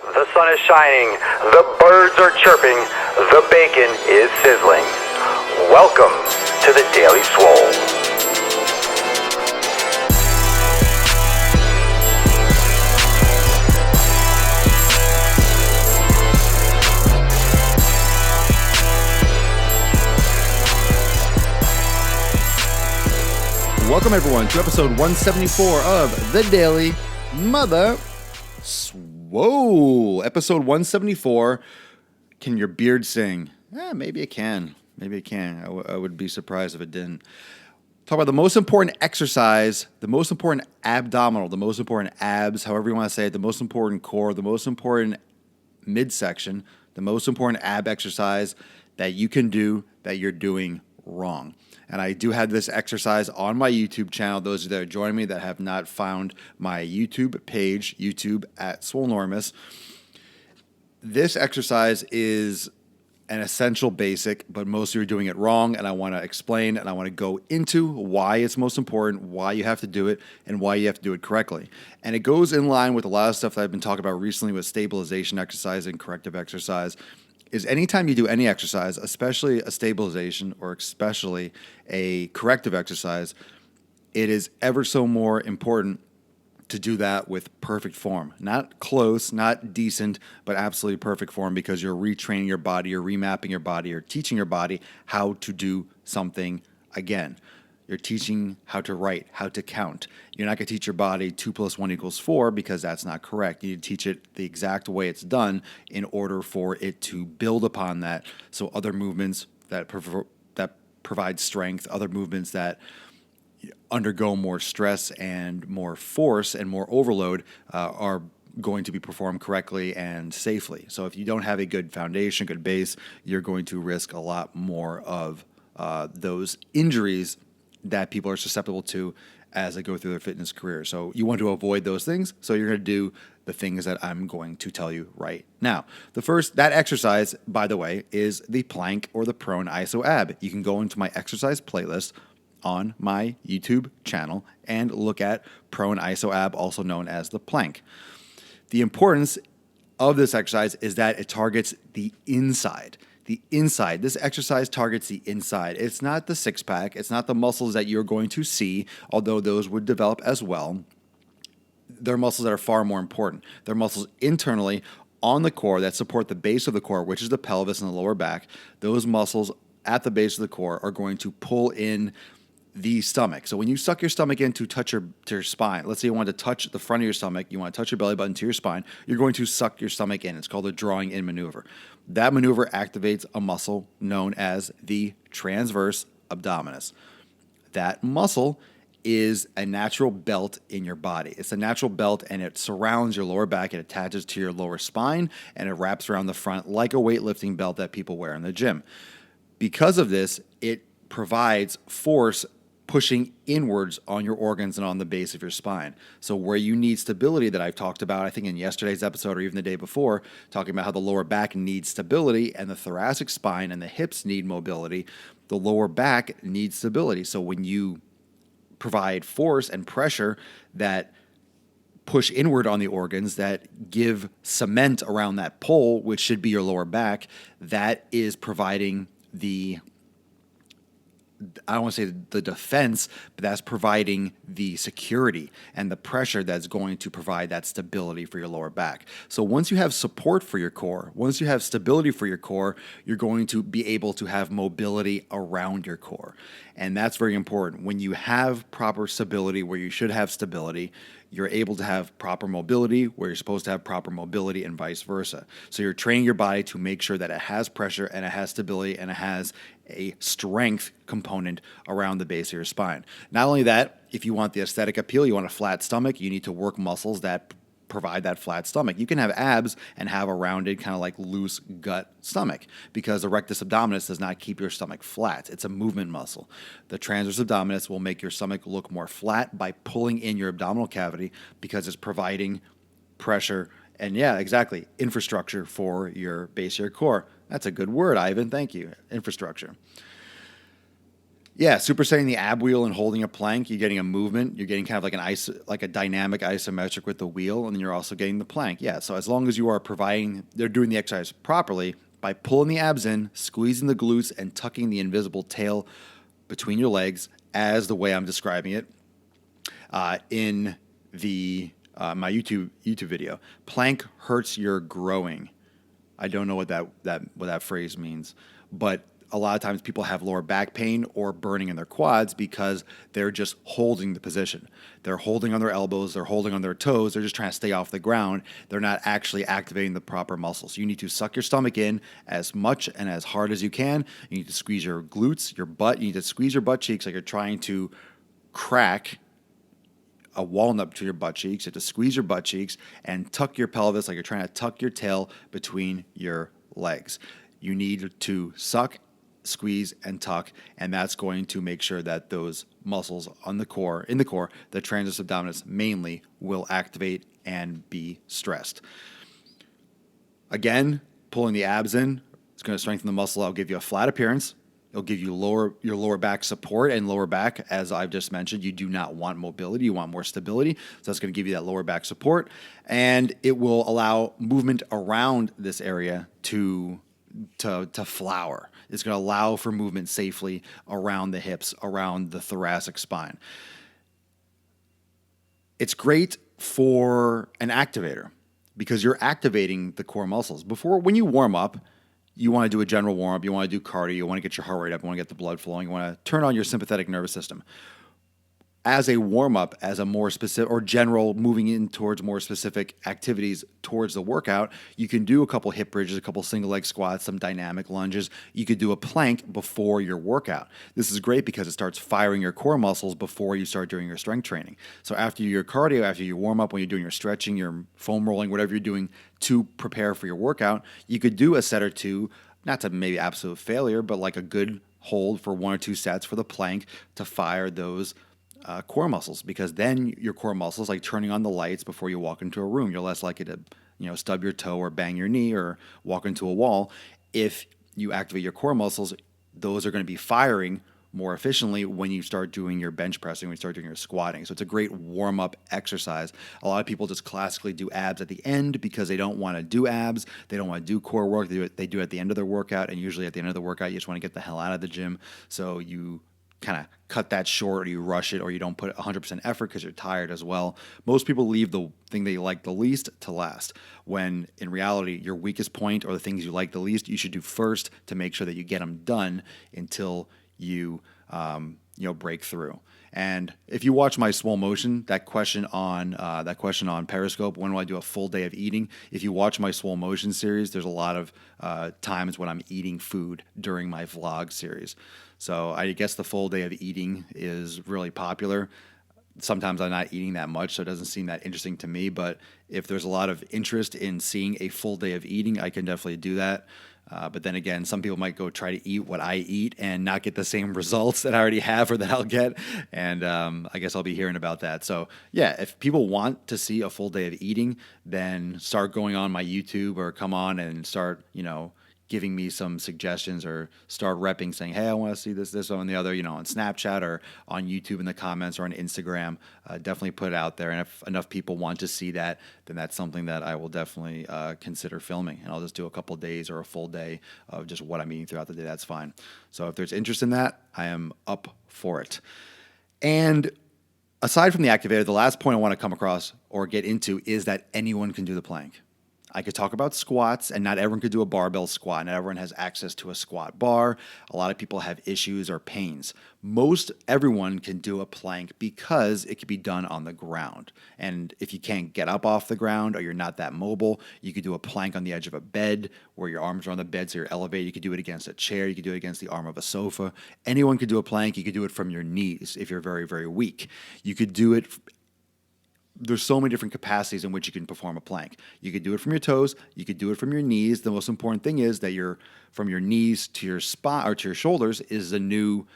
The sun is shining, the birds are chirping, the bacon is sizzling. Welcome to the Daily Swole. Welcome, everyone, to episode 174 of The Daily Mother Swole. Episode 174. Can your beard sing? Maybe it can. Maybe it can. I would be surprised if it didn't. Talk about the most important exercise, the most important abdominal, the most important abs, however you want to say it, the most important core, the most important midsection, the most important ab exercise that you can do that you're doing wrong. And I do have this exercise on my YouTube channel. Those that are joining me that have not found my YouTube page, YouTube at Swolenormous. This exercise is an essential basic, but most of you are doing it wrong. And I want to explain and I want to go into why it's most important, why you have to do it, and why you have to do it correctly. And it goes in line with a lot of stuff that I've been talking about recently with stabilization exercise and corrective exercise. Is anytime you do any exercise, especially a stabilization or especially a corrective exercise, it is ever so more important to do that with perfect form. Not close, not decent, but absolutely perfect form, because you're retraining your body, you're remapping your body, you're teaching your body how to do something again. You're teaching how to write, how to count. You're not going to teach your body 2 + 1 = 4 because that's not correct. You need to teach it the exact way it's done in order for it to build upon that. So other movements that provide strength, other movements that undergo more stress and more force and more overload are going to be performed correctly and safely. So if you don't have a good foundation, good base, you're going to risk a lot more of those injuries that people are susceptible to as they go through their fitness career. So you want to avoid those things. So you're going to do the things that I'm going to tell you right now. That exercise, by the way, is the plank or the prone iso ab. You can go into my exercise playlist on my YouTube channel and look at prone iso ab, also known as the plank. The importance of this exercise is that it targets the inside. The inside. This exercise targets the inside. It's not the six-pack. It's not the muscles that you're going to see, although those would develop as well. They're muscles that are far more important. They're muscles internally on the core that support the base of the core, which is the pelvis and the lower back. Those muscles at the base of the core are going to pull in the stomach. So when you suck your stomach in to touch your spine, let's say you want to touch the front of your stomach, you want to touch your belly button to your spine, you're going to suck your stomach in. It's called a drawing in maneuver. That maneuver activates a muscle known as the transverse abdominis. That muscle is a natural belt in your body. It's a natural belt, and it surrounds your lower back. It attaches to your lower spine, and it wraps around the front like a weightlifting belt that people wear in the gym. Because of this, it provides force pushing inwards on your organs and on the base of your spine. So where you need stability, that I've talked about, I think in yesterday's episode or even the day before, talking about how the lower back needs stability and the thoracic spine and the hips need mobility, the lower back needs stability. So when you provide force and pressure that push inward on the organs, that give cement around that pole, which should be your lower back, that is providing I don't want to say the defense, but that's providing the security and the pressure that's going to provide that stability for your lower back. So once you have support for your core, once you have stability for your core, you're going to be able to have mobility around your core. And that's very important. When you have proper stability where you should have stability, you're able to have proper mobility where you're supposed to have proper mobility, and vice versa. So you're training your body to make sure that it has pressure and it has stability and it has a strength component around the base of your spine. Not only that, if you want the aesthetic appeal, you want a flat stomach, you need to work muscles that provide that flat stomach. You can have abs and have a rounded, kind of like loose gut stomach, because the rectus abdominis does not keep your stomach flat. It's a movement muscle. The transverse abdominis will make your stomach look more flat by pulling in your abdominal cavity, because it's providing pressure and, yeah, exactly, infrastructure for your base of your core. That's a good word, Ivan. Thank you. Infrastructure. Yeah, supersetting the ab wheel and holding a plank, you're getting a movement. You're getting kind of like like a dynamic isometric with the wheel, and then you're also getting the plank. Yeah, so as long as you are they're doing the exercise properly by pulling the abs in, squeezing the glutes, and tucking the invisible tail between your legs, as the way I'm describing it in the my YouTube video. Plank hurts your growing. I don't know what that phrase means, but a lot of times people have lower back pain or burning in their quads because they're just holding the position. They're holding on their elbows, they're holding on their toes, they're just trying to stay off the ground. They're not actually activating the proper muscles. You need to suck your stomach in as much and as hard as you can. You need to squeeze your glutes, your butt. You need to squeeze your butt cheeks like you're trying to crack a walnut between your butt cheeks. You have to squeeze your butt cheeks and tuck your pelvis like you're trying to tuck your tail between your legs. You need to suck, squeeze, and tuck, and that's going to make sure that those muscles in the core, the transverse abdominis mainly, will activate and be stressed. Again, pulling the abs in, it's going to strengthen the muscle. I'll give you a flat appearance. It'll give you your lower back support and lower back, as I've just mentioned. You do not want mobility. You want more stability. So that's going to give you that lower back support. And it will allow movement around this area to flower. It's going to allow for movement safely around the hips, around the thoracic spine. It's great for an activator because you're activating the core muscles. When you warm up, you want to do a general warm-up, you want to do cardio, you want to get your heart rate up, you want to get the blood flowing, you want to turn on your sympathetic nervous system. As a warm-up, as a more specific or general moving in towards more specific activities towards the workout, you can do a couple hip bridges, a couple single leg squats, some dynamic lunges. You could do a plank before your workout. This is great because it starts firing your core muscles before you start doing your strength training. So after your cardio, after your warm-up, when you're doing your stretching, your foam rolling, whatever you're doing to prepare for your workout, you could do a set or two, not to maybe absolute failure, but like a good hold for 1 or 2 sets for the plank to fire those core muscles, because then your core muscles, like turning on the lights before you walk into a room, you're less likely to stub your toe or bang your knee or walk into a wall. If you activate your core muscles, those are going to be firing more efficiently when you start doing your bench pressing, when you start doing your squatting. So it's a great warm-up exercise. A lot of people just classically do abs at the end because they don't want to do abs. They don't want to do core work. They do it at the end of their workout, and usually at the end of the workout, you just want to get the hell out of the gym. So you kind of cut that short, or you rush it, or you don't put 100% effort because you're tired as well. Most people leave the thing they like the least to last, when in reality, your weakest point or the things you like the least, you should do first to make sure that you get them done until you break through. And if you watch my Swole Motion, that question on Periscope, when will I do a full day of eating? If you watch my Swole Motion series, there's a lot of times when I'm eating food during my vlog series. So I guess the full day of eating is really popular. Sometimes I'm not eating that much, so it doesn't seem that interesting to me. But if there's a lot of interest in seeing a full day of eating, I can definitely do that. But then again, some people might go try to eat what I eat and not get the same results that I already have or that I'll get. And I guess I'll be hearing about that. So yeah, if people want to see a full day of eating, then start going on my YouTube or come on and start, giving me some suggestions, or start repping saying, hey, I want to see this one, the other, on Snapchat or on YouTube in the comments or on Instagram. Definitely put it out there. And if enough people want to see that, then that's something that I will definitely consider filming. And I'll just do a couple days or a full day of just what I'm eating throughout the day. That's fine. So if there's interest in that, I am up for it. And aside from the activator, the last point I want to come across or get into is that anyone can do the plank. I could talk about squats, and not everyone could do a barbell squat. Not everyone has access to a squat bar. A lot of people have issues or pains. Most everyone can do a plank because it can be done on the ground. And if you can't get up off the ground, or you're not that mobile, you could do a plank on the edge of a bed where your arms are on the bed so you're elevated. You could do it against a chair. You could do it against the arm of a sofa. Anyone could do a plank. You could do it from your knees if you're very, very weak. You could do it. There's so many different capacities in which you can perform a plank. You could do it from your toes. You could do it from your knees. The most important thing is that you're from your knees to your spine or to your shoulders is the new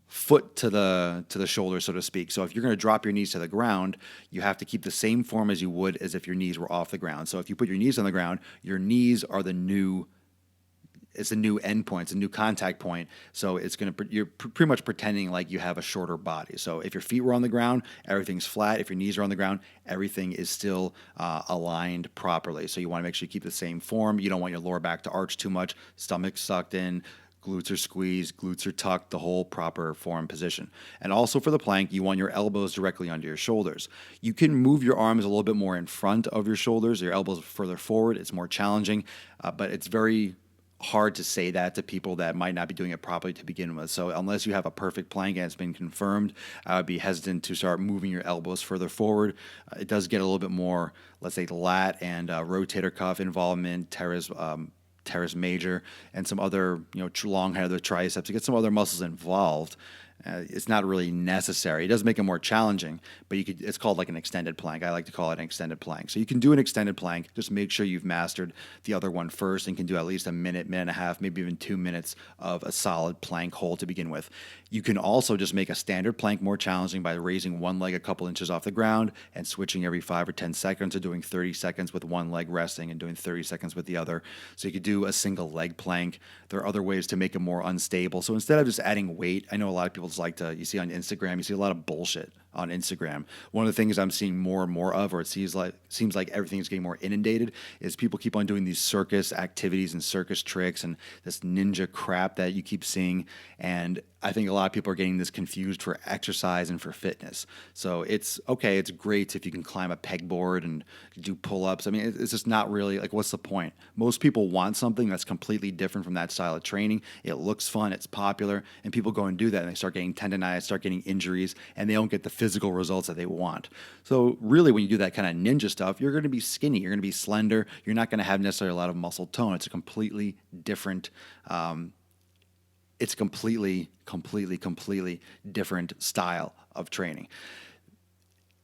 foot to the shoulder, so to speak. So if you're going to drop your knees to the ground, you have to keep the same form as you would as if your knees were off the ground. So if you put your knees on the ground, your knees are the new it's a new endpoint, it's a new contact point. So you're pretty much pretending like you have a shorter body. So if your feet were on the ground, everything's flat. If your knees are on the ground, everything is still aligned properly. So you want to make sure you keep the same form. You don't want your lower back to arch too much, stomach sucked in, glutes are squeezed, glutes are tucked, the whole proper form position. And also for the plank, you want your elbows directly under your shoulders. You can move your arms a little bit more in front of your shoulders, your elbows further forward. It's more challenging, but it's very hard to say that to people that might not be doing it properly to begin with. So unless you have a perfect plank and it's been confirmed, I would be hesitant to start moving your elbows further forward. It does get a little bit more, let's say, lat and rotator cuff involvement, teres major, and some other, long head of the triceps. To get some other muscles involved, it's not really necessary. It does make it more challenging, but it's called like an extended plank. I like to call it an extended plank. So you can do an extended plank. Just make sure you've mastered the other one first and can do at least a minute, minute and a half, maybe even 2 minutes of a solid plank hold to begin with. You can also just make a standard plank more challenging by raising one leg a couple inches off the ground and switching every 5 or 10 seconds, or doing 30 seconds with one leg resting and doing 30 seconds with the other. So you could do a single leg plank. There are other ways to make it more unstable. So instead of just adding weight, I know a lot of people just like to, you see on Instagram, you see a lot of bullshit on Instagram. One of the things I'm seeing more and more of, or it seems like everything is getting more inundated, is people keep on doing these circus activities and circus tricks and this ninja crap that you keep seeing. And I think a lot of people are getting this confused for exercise and for fitness. So it's okay, it's great if you can climb a pegboard and do pull-ups. I mean, it's just not really, like, what's the point? Most people want something that's completely different from that style of training. It looks fun, it's popular, and people go and do that, and they start getting tendonitis, start getting injuries, and they don't get the physical results that they want. So really, when you do that kind of ninja stuff, you're going to be skinny, you're going to be slender, you're not going to have necessarily a lot of muscle tone. It's a completely different it's completely different style of training.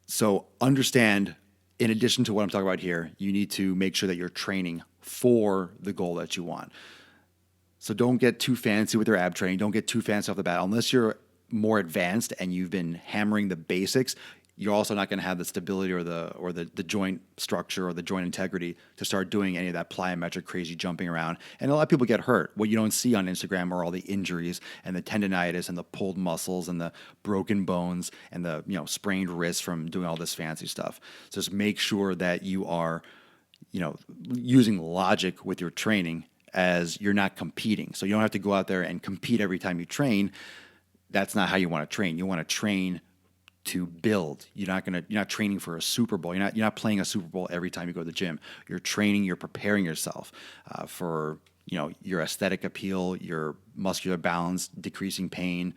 So understand, in addition to what I'm talking about here, you need to make sure that you're training for the goal that you want. So don't get too fancy with your ab training. Don't get too fancy off the bat. Unless you're more advanced and you've been hammering the basics, you're also not going to have the stability or the joint structure or the joint integrity to start doing any of that plyometric crazy jumping around. And a lot of people get hurt. What you don't see on Instagram are all the injuries and the tendonitis and the pulled muscles and the broken bones and the sprained wrists from doing all this fancy stuff. So just make sure that you are using logic with your training, as you're not competing. So you don't have to go out there and compete every time you train. That's not how you want to train. You want to train to build. You're not training for a Super Bowl. You're not playing a Super Bowl every time you go to the gym. You're training, you're preparing yourself for your aesthetic appeal, your muscular balance, decreasing pain,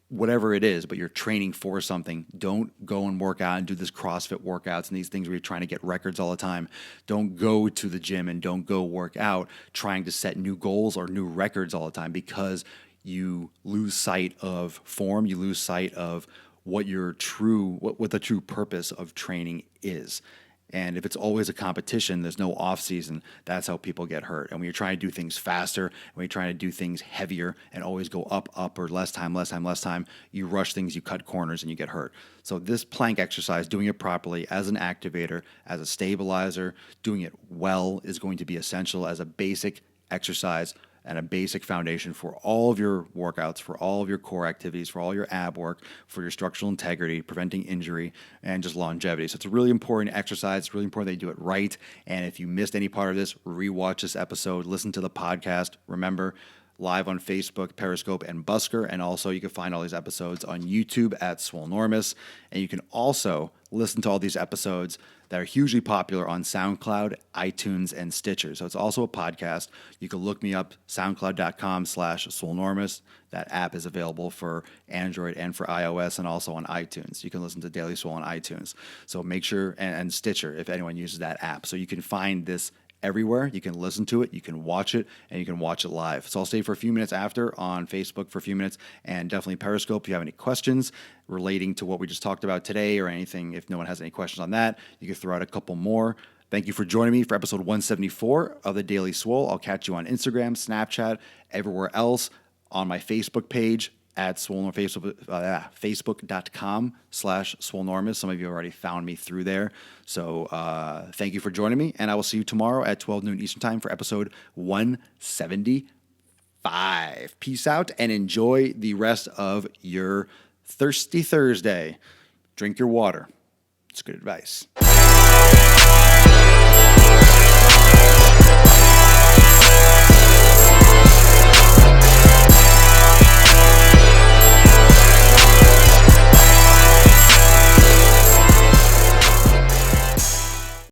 whatever it is, but you're training for something. Don't go and work out and do this CrossFit workouts and these things where you're trying to get records all the time. Don't go to the gym and don't go work out trying to set new goals or new records all the time, because you lose sight of form, you lose sight of what the true purpose of training is. And if it's always a competition, there's no off season. That's how people get hurt. And when you're trying to do things faster, when you're trying to do things heavier and always go up, or less time, you rush things, you cut corners, and you get hurt. So this plank exercise, doing it properly as an activator, as a stabilizer, doing it well is going to be essential as a basic exercise and a basic foundation for all of your workouts, for all of your core activities, for all your ab work, for your structural integrity, preventing injury, and just longevity. So it's a really important exercise. It's really important that you do it right. And if you missed any part of this, rewatch this episode, listen to the podcast. Remember, live on Facebook, Periscope, and Busker. And also you can find all these episodes on YouTube at Swolenormous. And you can also listen to all these episodes that are hugely popular on SoundCloud, iTunes, and Stitcher. So it's also a podcast. You can look me up, soundcloud.com/Swolenormous. That app is available for Android and for iOS, and also on iTunes. You can listen to Daily Swole on iTunes. So make sure, and Stitcher, if anyone uses that app. So you can find this everywhere. You can listen to it, you can watch it, and you can watch it live. So I'll stay for a few minutes after on Facebook for a few minutes, and definitely Periscope. If you have any questions relating to what we just talked about today or anything, if no one has any questions on that, you can throw out a couple more. Thank you for joining me for episode 174 of the Daily Swole. I'll catch you on Instagram, Snapchat, everywhere else, on my Facebook page at Swole, Facebook.com/Swolenormous. Some of you already found me through there. So thank you for joining me, and I will see you tomorrow at 12 noon Eastern Time for episode 175. 5. Peace out and enjoy the rest of your Thirsty Thursday. Drink your water. It's good advice.